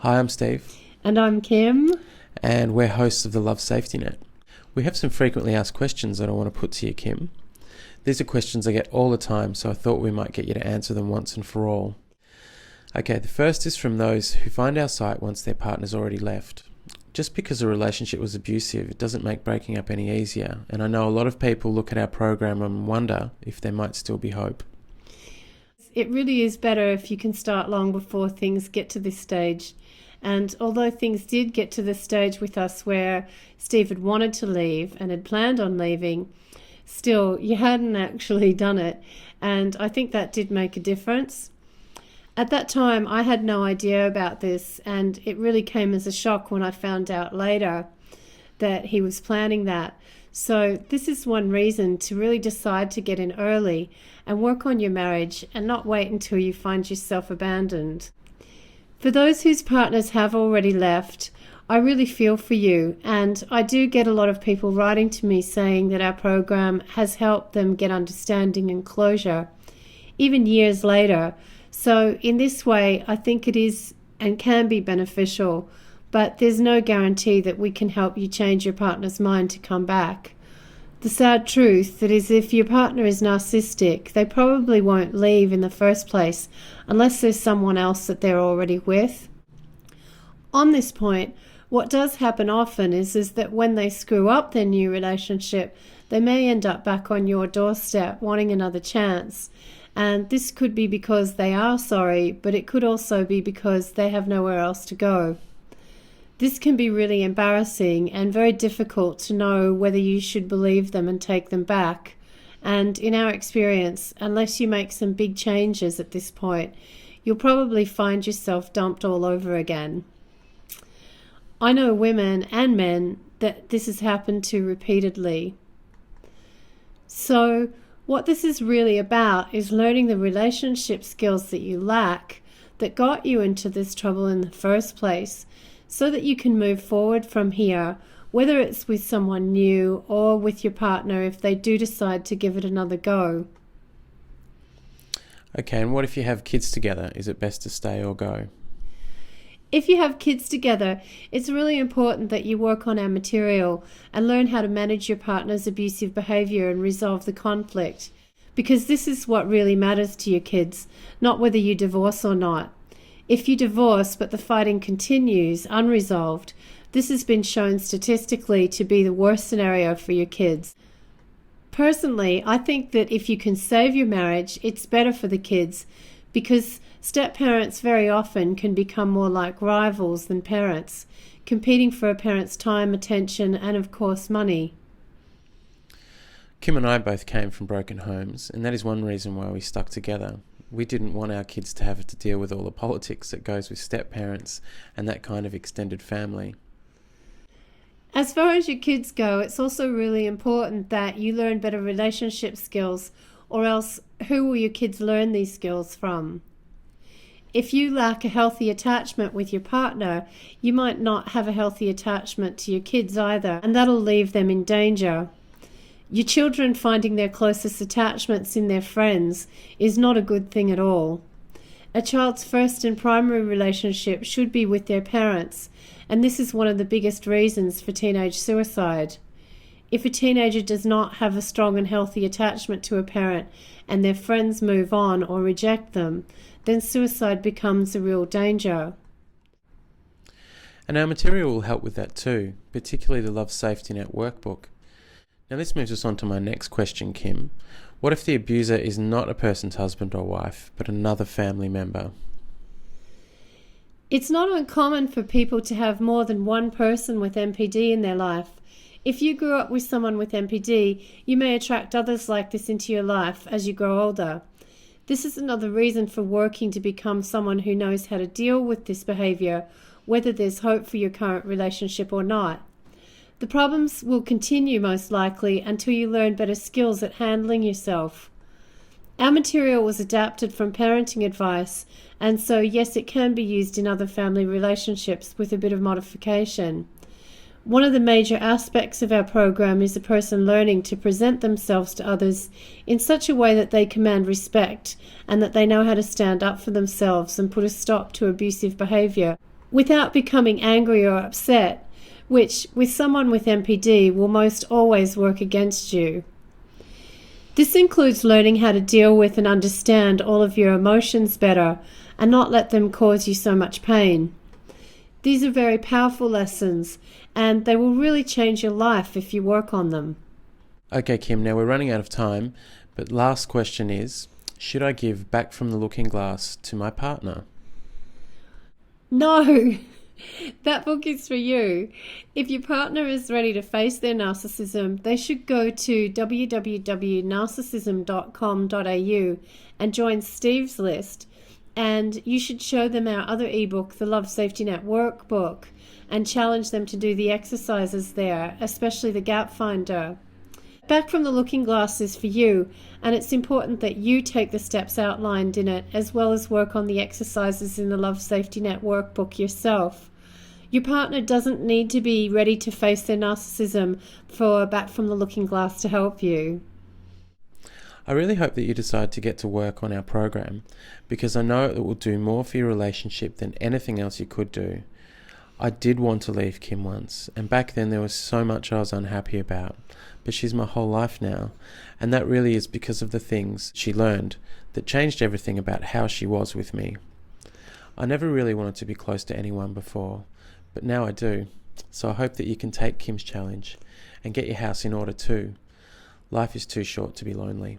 Hi, I'm Steve. And I'm Kim. And we're hosts of the Love Safety Net. We have some frequently asked questions that I want to put to you, Kim. These are questions I get all the time, so I thought we might get you to answer them once and for all. Okay, the first is from those who find our site once their partner's already left. Just because a relationship was abusive, it doesn't make breaking up any easier, and I know a lot of people look at our program and wonder if there might still be hope. It really is better if you can start long before things get to this stage. And although things did get to this stage with us where Steve had wanted to leave and had planned on leaving, still, you hadn't actually done it. And I think that did make a difference. At that time, I had no idea about this, and it really came as a shock when I found out later that he was planning that. So this is one reason to really decide to get in early and work on your marriage and not wait until you find yourself abandoned. For those whose partners have already left, I really feel for you, and I do get a lot of people writing to me saying that our program has helped them get understanding and closure, even years later. So in this way, I think it is and can be beneficial, but there's no guarantee that we can help you change your partner's mind to come back. The sad truth that is, if your partner is narcissistic, they probably won't leave in the first place unless there's someone else that they're already with. On this point, what does happen often is that when they screw up their new relationship, they may end up back on your doorstep wanting another chance. And this could be because they are sorry, but it could also be because they have nowhere else to go. This can be really embarrassing and very difficult to know whether you should believe them and take them back. And in our experience, unless you make some big changes at this point, you'll probably find yourself dumped all over again. I know women and men that this has happened to repeatedly. So what this is really about is learning the relationship skills that you lack that got you into this trouble in the first place, so that you can move forward from here, whether it's with someone new or with your partner if they do decide to give it another go. Okay, and what if you have kids together? Is it best to stay or go? If you have kids together, it's really important that you work on our material and learn how to manage your partner's abusive behavior and resolve the conflict, because this is what really matters to your kids, not whether you divorce or not. If you divorce but the fighting continues unresolved, this has been shown statistically to be the worst scenario for your kids. Personally, I think that if you can save your marriage, it's better for the kids, because step-parents very often can become more like rivals than parents, competing for a parent's time, attention, and of course money. Kim and I both came from broken homes, and that is one reason why we stuck together. We didn't want our kids to have to deal with all the politics that goes with step-parents and that kind of extended family. As far as your kids go, it's also really important that you learn better relationship skills, or else who will your kids learn these skills from? If you lack a healthy attachment with your partner, you might not have a healthy attachment to your kids either, and that'll leave them in danger. Your children finding their closest attachments in their friends is not a good thing at all. A child's first and primary relationship should be with their parents, and this is one of the biggest reasons for teenage suicide. If a teenager does not have a strong and healthy attachment to a parent and their friends move on or reject them, then suicide becomes a real danger. And our material will help with that too, particularly the Love Safety Net workbook. Now this moves us on to my next question, Kim. What if the abuser is not a person's husband or wife, but another family member? It's not uncommon for people to have more than one person with MPD in their life. If you grew up with someone with MPD, you may attract others like this into your life as you grow older. This is another reason for working to become someone who knows how to deal with this behavior, whether there's hope for your current relationship or not. The problems will continue most likely until you learn better skills at handling yourself. Our material was adapted from parenting advice, and so yes, it can be used in other family relationships with a bit of modification. One of the major aspects of our program is a person learning to present themselves to others in such a way that they command respect and that they know how to stand up for themselves and put a stop to abusive behavior without becoming angry or upset, which with someone with NPD will most always work against you. This includes learning how to deal with and understand all of your emotions better and not let them cause you so much pain. These are very powerful lessons, and they will really change your life if you work on them. Okay, Kim, now we're running out of time, but last question is, should I give Back from the Looking Glass to my partner? No, that book is for you. If your partner is ready to face their narcissism, they should go to www.narcissism.com.au and join Steve's list. And you should show them our other ebook, the Love Safety Net Workbook, and challenge them to do the exercises there, especially the Gap Finder. Back from the Looking Glass is for you, and it's important that you take the steps outlined in it, as well as work on the exercises in the Love Safety Net Workbook yourself. Your partner doesn't need to be ready to face their narcissism for Back from the Looking Glass to help you. I really hope that you decide to get to work on our program, because I know it will do more for your relationship than anything else you could do. I did want to leave Kim once, and back then there was so much I was unhappy about, but she's my whole life now, and that really is because of the things she learned that changed everything about how she was with me. I never really wanted to be close to anyone before, but now I do, so I hope that you can take Kim's challenge and get your house in order too. Life is too short to be lonely.